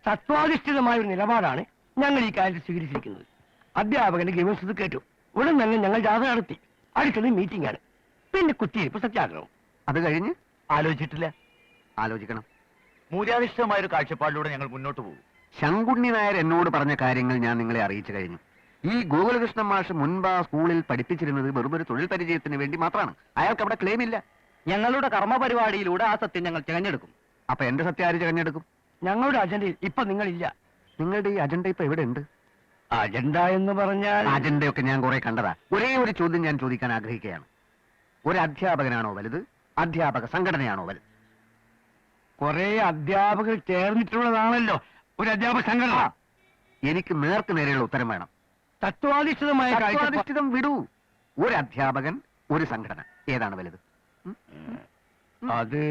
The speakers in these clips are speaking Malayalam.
തത്വാധിഷ്ഠിതമായ ഒരു നിലപാടാണ് ഞങ്ങൾ ഈ കാര്യത്തിൽ സ്വീകരിച്ചിരിക്കുന്നത്. അധ്യാപകന്റെ ഗ്രീവൻസ് കേട്ടു. ഉടൻ തന്നെ ഞങ്ങൾ ജാഥ നടത്തി. അടുത്തത് മീറ്റിംഗ് ആണ്. പിന്നെ കുത്തിയിരിപ്പ് സത്യാഗ്രഹം. അത് കഴിഞ്ഞ് ആലോചിച്ചിട്ടില്ല. ആലോചിക്കണം. മൂല്യാധിഷ്ഠിതമായ ഒരു കാഴ്ചപ്പാടിലൂടെ ഞങ്ങൾ മുന്നോട്ട് പോകും. ശങ്കുണ്ണി നായർ എന്നോട് പറഞ്ഞ കാര്യങ്ങൾ ഞാൻ നിങ്ങളെ അറിയിച്ചു കഴിഞ്ഞു. ഈ ഗോകുലകൃഷ്ണൻ മാഷ് മുൻപ് ആ സ്കൂളിൽ പഠിപ്പിച്ചിരുന്നത് വെറുമൊരു തൊഴിൽ പരിചയത്തിന് വേണ്ടി മാത്രമാണ്. അയാൾക്ക് അവിടെ ക്ലെയിം ഇല്ല. ഞങ്ങളുടെ കർമ്മപരിപാടിയിലൂടെ ആ സത്യം ഞങ്ങൾ തിരഞ്ഞെടുക്കും. അപ്പൊ എന്റെ സത്യം ആര് തിരഞ്ഞെടുക്കും? ഞങ്ങളുടെ അജണ്ടയിൽ ഇപ്പൊ നിങ്ങളില്ല. നിങ്ങളുടെ ഈ അജണ്ട ഇപ്പൊ എവിടെ ഉണ്ട്? അജണ്ട എന്ന് പറഞ്ഞാൽ അജണ്ടയൊക്കെ ഞാൻ കുറെ കണ്ടതാ. ഒരേ ഒരു ചോദ്യം ഞാൻ ചോദിക്കാൻ ആഗ്രഹിക്കുകയാണ്. ഒരു അധ്യാപകനാണോ വലുത്, അധ്യാപക സംഘടനയാണോ വലുത്? കുറെ അധ്യാപകർ ചേർന്നിട്ടുള്ളതാണല്ലോ ഒരു അധ്യാപക സംഘടന. എനിക്ക് നേർക്ക് നേരെയുള്ള ഉത്തരം വേണം. തത്വാധിഷ്ഠിതമായ തത്വാധിഷ്ഠിതം വിടൂ. ഒരു അധ്യാപകൻ, ഒരു സംഘടന, ഏതാണ് വലുത്? അത്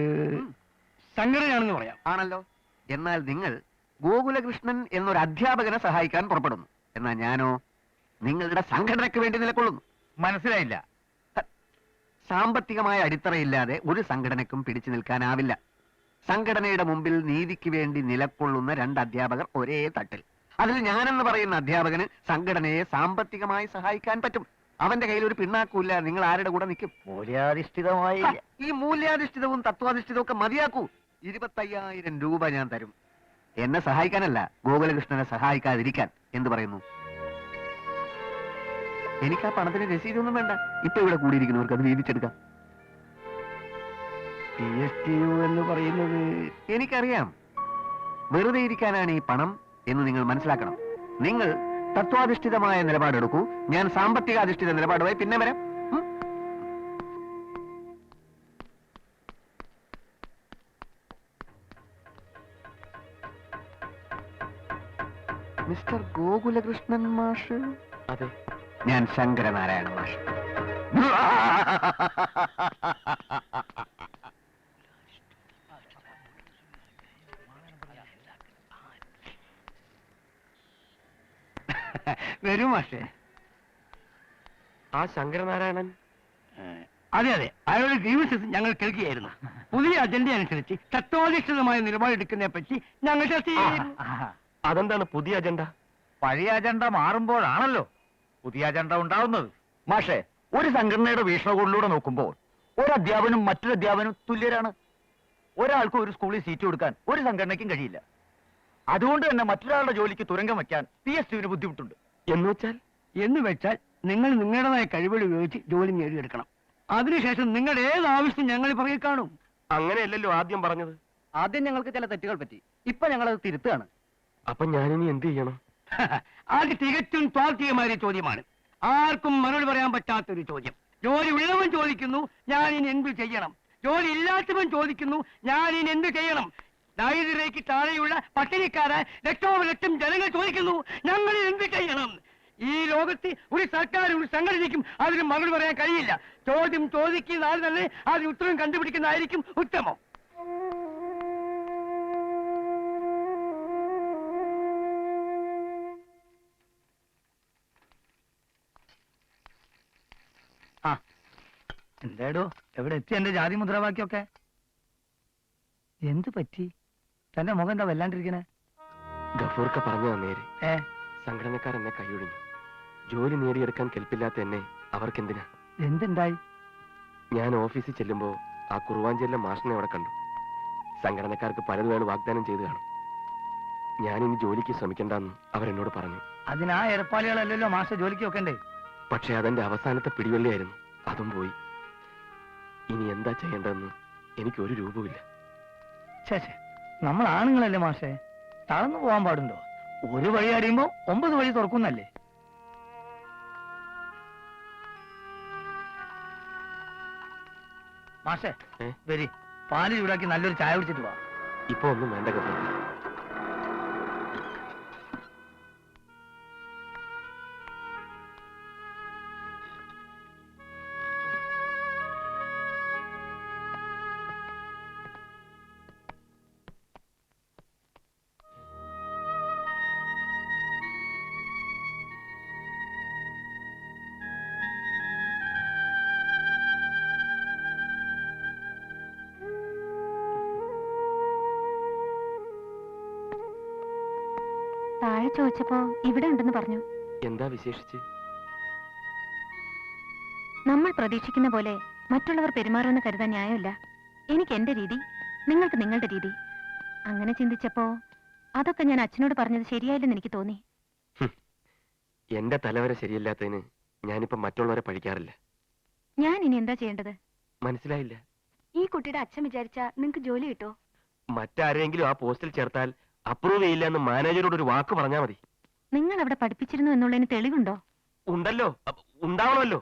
സംഘടനയാണെന്ന് പറയാം. ആണല്ലോ. എന്നാൽ നിങ്ങൾ ഗോകുലകൃഷ്ണൻ എന്നൊരു അധ്യാപകനെ സഹായിക്കാൻ പുറപ്പെടുന്നു. എന്നാൽ ഞാനോ നിങ്ങളുടെ സംഘടനയ്ക്ക് വേണ്ടി നിലകൊള്ളുന്നു. മനസ്സിലായില്ല. സാമ്പത്തികമായ അടിത്തറയില്ലാതെ ഒരു സംഘടനയ്ക്കും പിടിച്ചു നിൽക്കാനാവില്ല. സംഘടനയുടെ മുമ്പിൽ നീതിക്ക് വേണ്ടി നിലകൊള്ളുന്ന രണ്ട് അധ്യാപകർ ഒരേ തട്ടിൽ. അതിൽ ഞാനെന്ന് പറയുന്ന അധ്യാപകന് സംഘടനയെ സാമ്പത്തികമായി സഹായിക്കാൻ പറ്റും. അവന്റെ കയ്യിൽ ഒരു പിണ്ണാക്കൂല്ല. നിങ്ങൾ ആരുടെ കൂടെ നിൽക്കും? മൂല്യാധിഷ്ഠിതമായി. ഈ മൂല്യാധിഷ്ഠിതവും തത്വാധിഷ്ഠിതവും ഒക്കെ മതിയാക്കൂ. 25,000 രൂപ ഞാൻ തരും. എന്നെ സഹായിക്കാനല്ല, ഗോകുലകൃഷ്ണനെ സഹായിക്കാതിരിക്കാൻ. എന്ത് പറയുന്നു? എനിക്ക് ആ പണത്തിന് രസീതൊന്നും വേണ്ട. ഇപ്പൊ ഇവിടെ കൂടിയിരിക്കുന്നവർക്ക് അത് വീതിച്ചെടുക്കാം. PSTU എന്ന് പറയുന്നത് എനിക്കറിയാം. വെറുതെ ഇരിക്കാനാണ് ഈ പണം എന്ന് നിങ്ങൾ മനസ്സിലാക്കണം. നിങ്ങൾ തത്വാധിഷ്ഠിതമായ നിലപാടെടുക്കൂ. ഞാൻ സാമ്പത്തികാധിഷ്ഠിത നിലപാടുമായി പിന്നെ വരാം. മിസ്റ്റർ ഗോകുലകൃഷ്ണൻ മാഷ്? അതെ, ഞാൻ ശങ്കരനാരായണ മാഷ്. വരൂ മാഷേ. ആ ശങ്കരനാരായണൻ? അതെ അതെ, അയാളുടെ ഗ്രീവൻസസ് ഞങ്ങൾ കേൾക്കുകയായിരുന്നു. പുതിയ അജണ്ട അനുസരിച്ച് തത്വാധിഷ്ഠിതമായ നിലപാടെടുക്കുന്നതിനെ പറ്റി ഞങ്ങൾ ചർച്ച ചെയ്യുന്നു. അതെന്താണ് പുതിയ അജണ്ട? പഴയ അജണ്ട മാറുമ്പോഴാണല്ലോ പുതിയ അജണ്ട ഉണ്ടാവുന്നത്. മാഷേ, ഒരു സംഘടനയുടെ വീക്ഷണകോണിലൂടെ നോക്കുമ്പോൾ ഒരു അധ്യാപനും മറ്റൊരു അധ്യാപനും തുല്യരാണ്. ഒരാൾക്ക് ഒരു സ്കൂളിൽ സീറ്റ് കൊടുക്കാൻ ഒരു സംഘടനയ്ക്കും കഴിയില്ല. അതുകൊണ്ട് തന്നെ മറ്റൊരാളുടെ ജോലിക്ക് തുരങ്കം വയ്ക്കാൻ PSTUവിന് ബുദ്ധിമുട്ടുണ്ട്. എന്ന് വെച്ചാൽ നിങ്ങൾ നിങ്ങളുടേതായ കഴിവുകൾ ഉപയോഗിച്ച് ജോലി നേടിയെടുക്കണം. അതിനുശേഷം നിങ്ങളുടെ ഏത് ആവശ്യം ഞങ്ങൾ പറയിൽ കാണും. അങ്ങനെയല്ലല്ലോ ആദ്യം പറഞ്ഞത്. ആദ്യം ഞങ്ങൾക്ക് ചില തെറ്റുകൾ പറ്റി. ഇപ്പൊ ഞങ്ങളത് തിരുത്തുകയാണ്. അപ്പൊ ഞാനിനി എന്ത് ചെയ്യണം? അത് തികച്ചും സ്വാർത്ഥീയമായ ചോദ്യമാണ്. ആർക്കും മറുപടി പറയാൻ പറ്റാത്തൊരു ചോദ്യം. ജോലി ഉള്ളവൻ ചോദിക്കുന്നു, ഞാൻ ഇനി എന്ത് ചെയ്യണം? ജോലി ഇല്ലാത്തവൻ ചോദിക്കുന്നു, ഞാൻ ഇനി എന്ത് ചെയ്യണം? ദാരിദ്ര്യരേഖയ്ക്ക് താഴെയുള്ള പട്ടിണിക്കാരായ ലക്ഷോപലക്ഷം ജനങ്ങൾ ചോദിക്കുന്നു, ഞങ്ങൾ എന്ത് ചെയ്യണം? ഈ ലോകത്ത് ഒരു സർക്കാർ ഒരു സംഘടനയ്ക്കും അതിന് മറുപടി പറയാൻ കഴിയില്ല. ചോദ്യം ചോദിക്കുന്ന ആൾ തന്നെ അതിന് ഉത്തരം കണ്ടുപിടിക്കുന്നതായിരിക്കും ഉത്തമം. എന്താടോ എവിടെ എത്തി എന്റെ ജാതി മുദ്രാവാക്യൊക്കെ? എന്ത് പറ്റി? തന്റെ മുഖം എന്താ വല്ലാണ്ടിരിക്കണേ? ഗഫൂർക്ക പറഞ്ഞു നേര്. സംഘടനക്കാർ എന്നെ കൈയൊഴിഞ്ഞു. ജോലി നേടിയെടുക്കാൻ കെൽപ്പില്ലാത്ത എന്നെ അവർക്കെന്തിനാ? എന്തുണ്ടായി? ഞാൻ ഓഫീസിൽ ചെല്ലുമ്പോ ആ കുറുവാഞ്ചേരിലെ മാഷിനെ അവിടെ കണ്ടു. സംഘടനക്കാർക്ക് പലതും അയാൾ വാഗ്ദാനം ചെയ്തു കാണും. ഞാനിനി ജോലിക്ക് ശ്രമിക്കണ്ടെന്ന് അവരെന്നോട് പറഞ്ഞു. അതിനാ എരപ്പാളികളല്ലല്ലോ മാഷ ജോലിക്ക് വെക്കണ്ടേ? പക്ഷെ അതെന്റെ അവസാനത്തെ പിടിവള്ളിയായിരുന്നു. അതും പോയി. ഇനി എന്താ ചെയ്യേണ്ടതെന്ന് എനിക്ക് ഒരു രൂപമില്ല. ചേച്ചേ, നമ്മൾ ആണുങ്ങളല്ലേ മാഷേ, തളർന്നു പോകാൻ പാടുണ്ടോ? ഒരു വഴി അടിയുമ്പോ 9 വഴി തുറക്കുന്നല്ലേ? മാഷേ വരി, പാല് ചൂടാക്കി നല്ലൊരു ചായ കുടിച്ചിട്ട് പോവാം. ഇപ്പൊ ഒന്നും വേണ്ട ഗഫൂർക്ക. താഴെ ചോദിച്ചപ്പോ ഇവിടെ ഉണ്ടെന്ന് പറഞ്ഞു. എന്താ വിശേഷിച്ച്? നമ്മൾ പ്രതീക്ഷിക്കുന്ന പോലെ മറ്റുള്ളവർ പെരുമാറുമെന്ന് കരുതാൻ ന്യായമില്ല. എനിക്ക് എന്റെ രീതി, നിങ്ങൾക്ക് നിങ്ങളുടെ രീതി. അങ്ങനെ ചിന്തിച്ചപ്പോ അതൊക്കെ ഞാൻ അച്ഛനോട് പറഞ്ഞത് ശരിയായില്ലെന്ന് എനിക്ക് തോന്നി. എന്റെ തലവരെ ശരിയല്ലാത്തതിന് ഞാനിപ്പോ മറ്റുള്ളവരെ പഴിക്കാറില്ല. ഞാൻ ഇനി എന്താ ചെയ്യേണ്ടത്? മനസ്സിലായില്ല. ഈ കുട്ടിയുടെ അച്ഛൻ വിചാരിച്ചാ നിങ്ങക്ക് ജോലി കിട്ടോ? മറ്റാരെങ്കിലും ആ പോസ്റ്റിൽ ചേർത്താൽ അപ്രൂവ് ചെയ്യില്ല എന്ന് മാനേജരോട് ഒരു വാക്ക് പറഞ്ഞാൽ മതി. നിങ്ങൾ അവിടെ പഠിപ്പിച്ചിരുന്നു എന്നുള്ളതിന് തെളിവുണ്ടോ? ഉണ്ടല്ലോ, ഉണ്ടാവണമല്ലോ.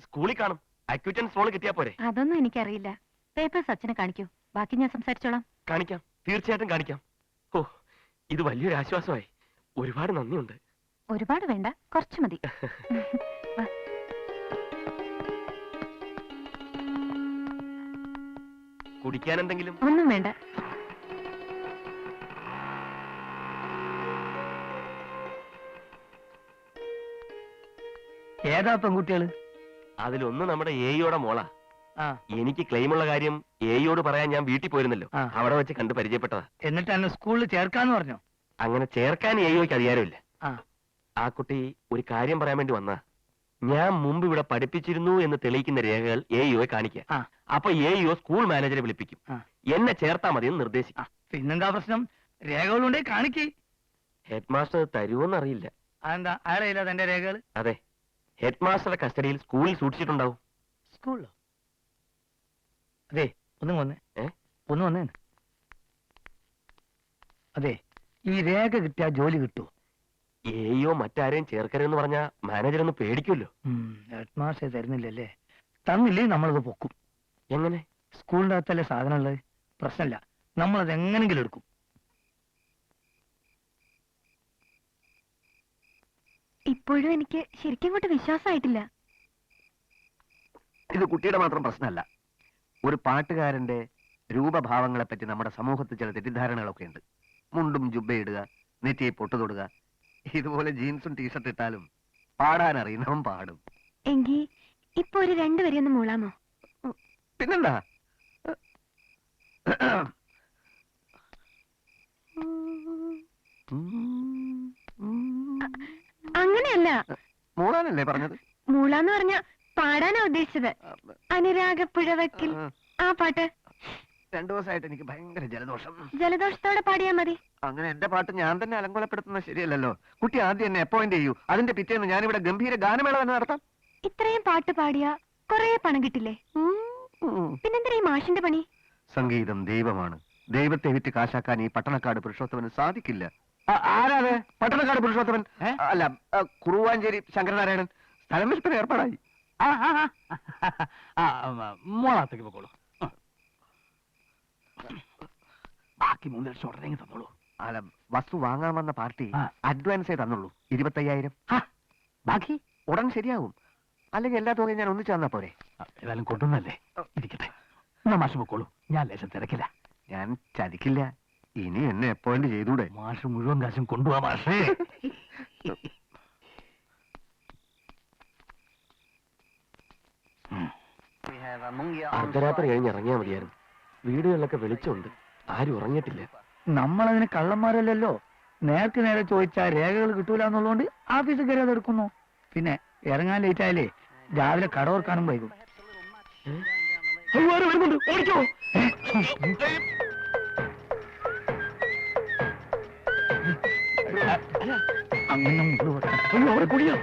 സ്കൂളിൽ കാണും. അക്യൂറ്റൻസ് റോൾ കിട്ടിയാ പോരെ? അതൊന്നും എനിക്കറിയില്ല. പേപ്പേഴ്സ് അച്ഛനെ കാണിക്കൂ, ബാക്കി ഞാൻ സംസാരിച്ചോളാം. കാണിക്കാം, തീർച്ചയായിട്ടും കാണിക്കാം. ഓ, ഇത് വലിയൊരു ആശ്വാസമായി. ഒരുപാട് നന്ദിയുണ്ട്. ഒരുപാട് വേണ്ട, കുറച്ച് മതി. വാ. കുടിക്കാൻ എന്തെങ്കിലും? ഒന്നും വേണ്ട. ഏതാ പെൺകുട്ടികള്? അതിലൊന്ന് നമ്മുടെ എയോടെ മോളാ. ആ, എനിക്ക് ക്ലെയിമുള്ള കാര്യം എയോട് പറയാൻ ഞാൻ വീട്ടിൽ പോയിരുന്നല്ലോ. ആ. അവിടെ വെച്ച് കണ്ട് പരിചയപ്പെട്ടതാ. എന്നിട്ട് എന്നെ സ്കൂളിൽ ചേർക്കാന്ന് പറഞ്ഞോ? അങ്ങനെ ചേർക്കാൻ എയോയ്ക്ക് അധികാരമില്ല. ആ, ആ കുട്ടി ഒരു കാര്യം പറയാൻ വേണ്ടി വന്നാ. ഞാൻ മുമ്പ് ഇവിടെ പഠിപ്പിച്ചിരുന്നു എന്ന് തെളിയിക്കുന്ന രേഖകൾ എയോയെ കാണിക്കുക. ആ. അപ്പൊ എയോ സ്കൂൾ മാനേജറെ വിളിപ്പിക്കും. ആ. എന്നെ ചേർത്താ മതി എന്ന് നിർദ്ദേശിക്കും. പിന്നെന്താ പ്രശ്നം? രേഖകളുണ്ടേ കാണിക്ക്. ഹെഡ് മാസ്റ്റർ തരുമോന്നറിയില്ല. അതെന്താ അയാളില്ല തന്റെ രേഖകൾ? അതെ, ഹെഡ് മാസ്റ്ററുടെ കസ്റ്റഡിയിൽ സ്കൂളിൽ സൂക്ഷിച്ചിട്ടുണ്ടാവും. സ്കൂളിലോ? അതെ, ഒന്നും വന്നേ. ഏ? ഒന്ന് വന്നേ. അതെ, ഈ രേഖ കിട്ടിയാ ജോലി കിട്ടുമോ? എയോ മറ്റാരെയും ചേർക്കരുതെന്ന് പറഞ്ഞാ മാനേജർ ഒന്ന് പേടിക്കുമല്ലോ. Head master തരുന്നില്ലല്ലേ? തന്നില്ലേ നമ്മളത് പൊക്കും. എങ്ങനെ? സ്കൂളിന്റെ അകത്തല്ലേ സാധനം ഉള്ളത്, പ്രശ്നമില്ല. നമ്മളത് എങ്ങനെങ്കിലും എടുക്കും. ഇപ്പോഴും എനിക്ക് ശരിക്കും കൊണ്ട് വിശ്വാസമായിട്ടില്ല. ഇത് കുട്ടിയുടെ മാത്രം പ്രശ്നമല്ല. ഒരു പാട്ടുകാരന്റെ രൂപഭാവങ്ങളെ പറ്റി നമ്മുടെ സമൂഹത്തിൽ ചില തെറ്റിദ്ധാരണകളൊക്കെ ഉണ്ട്. മുണ്ടും ജുബ്ബയിടുക, നെറ്റിയെ പൊട്ടു തൊടുക. ഇതുപോലെ ജീൻസും ടീഷർട്ട് ഇട്ടാലും പാടാൻ അറിയുന്നവൻ പാടും. എങ്കി ഇപ്പൊ ഒരു 2 വരെയൊന്ന് മൂളാമോ? പിന്നെന്താ? അങ്ങനെയല്ല, മൂളാനല്ലേ പറഞ്ഞത്? മൂളാന്ന് പറഞ്ഞ പാടാനാ ഉദ്ദേശിച്ചത്. അനുരാഗപ്പുഴവക്കിൽ ആ പാട്ട്. 2 ദിവസമായിട്ട് എനിക്ക് ഭയങ്കര ജലദോഷം. ജലദോഷത്തോടെ പാടിയാ മതി. അങ്ങനെ എന്റെ പാട്ട് ഞാൻ തന്നെ അലങ്കോലപ്പെടുത്തുന്നത് ശരിയല്ലല്ലോ. കുട്ടി ആദ്യം എന്നെ അപ്പോയിന്റ് ചെയ്യൂ. അതിന്റെ പിറ്റേന്ന് ഞാനിവിടെ ഗംഭീര ഗാനമേള തന്നെ നടത്താം. ഇത്രയും പാട്ട് പാടിയാ കൊറേ പണം കിട്ടില്ലേ? പിന്നെന്തിനാ ഈ മാഷിന്റെ പണി? സംഗീതം ദൈവമാണ്. ദൈവത്തെ വിറ്റ് കാശാക്കാൻ ഈ പട്ടണക്കാട് പുരുഷോത്തമന് സാധിക്കില്ല. ആരാത് പട്ടണക്കാട് പുരുഷോത്തമൻ? അല്ല, കുറുവാഞ്ചേരി ശങ്കരനാരായണൻ. സ്ഥലം വിൽപ്പന ഏർപ്പാടായി. മോളാത്തേക്ക് പോക്കോളൂ. ബാക്കി 3 ലക്ഷം ഉടനെ തന്നോളൂ. അല്ല, വസ്തു വാങ്ങാൻ വന്ന പാർട്ടി അഡ്വാൻസേ തന്നുള്ളൂ 25,000. ബാക്കി ഉടൻ ശരിയാവും. അല്ലെങ്കിൽ എല്ലാ തുകയും ഞാൻ ഒന്നിച്ചു തന്നാ പോരെ? ഏതായാലും കൊണ്ടുവന്നല്ലേ, ഇരിക്കട്ടെ. എന്നാ മാഷ് പോക്കോളൂ, ഞാൻ ലേശം തിരക്കില്ല. ഞാൻ ചതിക്കില്ല. ഇനി എന്നെ അപ്പോയിന്റ് ചെയ്തൂടെ? മാഷ് മുഴുവൻ കാശും കൊണ്ടുപോവാ മാഷേ. അർദ്ധരാത്രി കഴിഞ്ഞ് ഇറങ്ങിയാ മതിയായിരുന്നു. വീടുകളിലൊക്കെ വെളിച്ചമുണ്ട്, ആരും ഉറങ്ങിയിട്ടില്ല. നമ്മളതിന് കള്ളന്മാരല്ലല്ലോ. നേർക്ക് നേരെ ചോദിച്ചാ രേഖകൾ കിട്ടൂല എന്നുള്ളതുകൊണ്ട് ആഫീസിൽ കയറി അത് എടുക്കുന്നു. പിന്നെ ഇറങ്ങാൻ ലേറ്റ് ആയാലേ രാവിലെ കട ഓർക്കാനും വൈകും. ഓടിക്കോ. അങ്ങനെ അവിടെ കുടിയോ?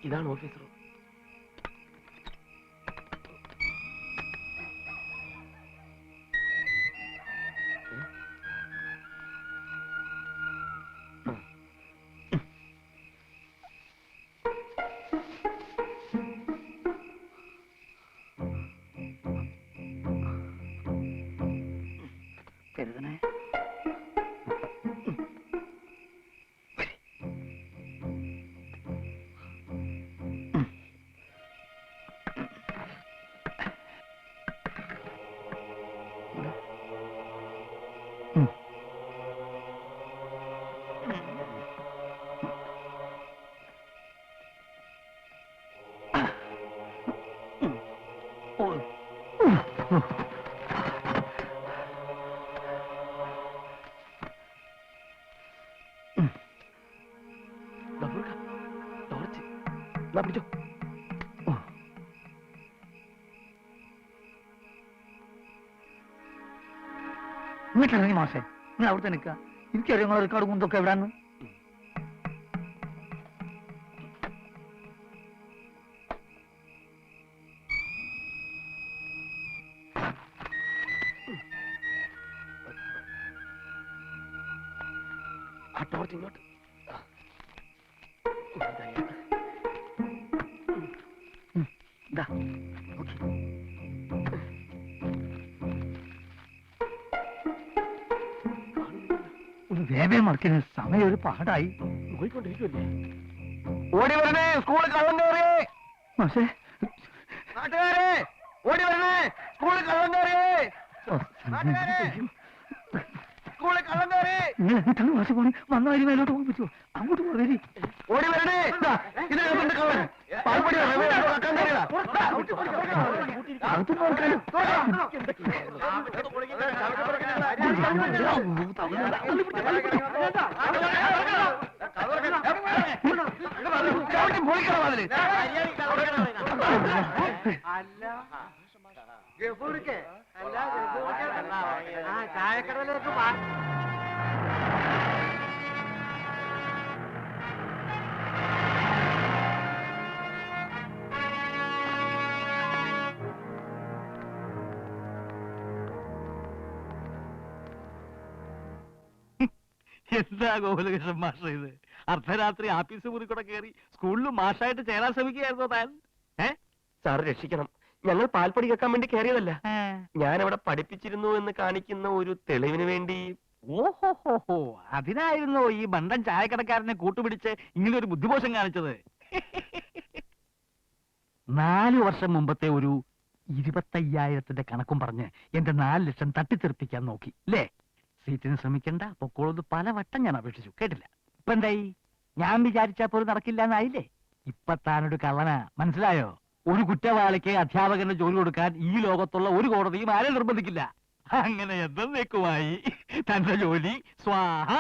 ഇതാണ് ഓഫീസ് റൂം. കരുതണേ. പിടിച്ചോ. ഇങ്ങോട്ട് ഇറങ്ങി മാഷേ, നിങ്ങൾ അവിടുത്തെ നിൽക്കുക. എനിക്കറിയാം നിങ്ങളെ റെക്കോർഡ് കുന്തൊക്കെ എവിടാന്ന്. ആ ടോർച്ച് ഇങ്ങോട്ട്. ഇതാ ഒരു വേവം മറക്കുന്ന സമയം ഒരു പാടായി. പോയിക്കൊണ്ടിരിക്കുമല്ലേ? ഓടി വരണേ, സ്കൂളിൽ കള്ളം കയറി. മാഷേ, നാട്ടുകാരെ ഓടി വരണേ, സ്കൂളിൽ കള്ളം കയറി. നാട്ടുകാരെ സ്കൂളിൽ കള്ളം കയറി. നിങ്ങൾ എന്നിട്ടാണ് മാഷ പോണേ. വന്ന വരി മേലോട്ട് പോകാൻ പറ്റുമോ? അങ്ങോട്ട് പോകരി. ഓടി വരണേ, ഇതിനകത്തുണ്ട് കള്ളൻ. പാൽപ്പൊടി കക്കാൻ കയറിയതാ. അകത്ത് നോക്കാനും ചായക്കടയിലേക്ക് എന്താ ഗോകുലകൃഷ്ണൻ മാഷ ഇത്? അർദ്ധരാത്രി ആഫീസ് മുറി കൂടെ കയറി സ്കൂളിൽ മാഷായിട്ട് ചേരാൻ ശ്രമിക്കുകയായിരുന്നോ താൻ? സാർ രക്ഷിക്കണം, ഞങ്ങൾ പാൽപ്പൊടി കേൾക്കാൻ വേണ്ടി കയറിയതല്ല. ഞാൻ അവിടെ പഠിപ്പിച്ചിരുന്നു എന്ന് കാണിക്കുന്ന ഒരു തെളിവിന് വേണ്ടി. ഓഹോ, അതിനായിരുന്നോ ഈ ബണ്ടൻ ചായക്കടക്കാരനെ കൂട്ടുപിടിച്ച് ഇങ്ങനെ ഒരു ബുദ്ധിമോശം കാണിച്ചത്? 4 വർഷം മുമ്പത്തെ ഒരു 25,000 കണക്കും പറഞ്ഞ് എന്റെ 4 ലക്ഷം തട്ടിത്തെറിപ്പിക്കാൻ നോക്കി അല്ലേ? സീറ്റിന് ശ്രമിക്കണ്ട, പൊക്കോളത് പലവട്ടം ഞാൻ അപേക്ഷിച്ചു, കേട്ടില്ല. ഇപ്പൊ എന്തായി? ഞാൻ വിചാരിച്ചാ പോലും നടക്കില്ല എന്നായില്ലേ? ഇപ്പൊ താനൊരു കള്ളനാ, മനസ്സിലായോ? ഒരു കുറ്റവാളിക്ക് അധ്യാപകന് ജോലി കൊടുക്കാൻ ഈ ലോകത്തുള്ള ഒരു കോടതിയും ആരെ നിർബന്ധിക്കില്ല. അങ്ങനെ എന്നേക്കുമായി തന്റെ ജോലി സ്വാഹ.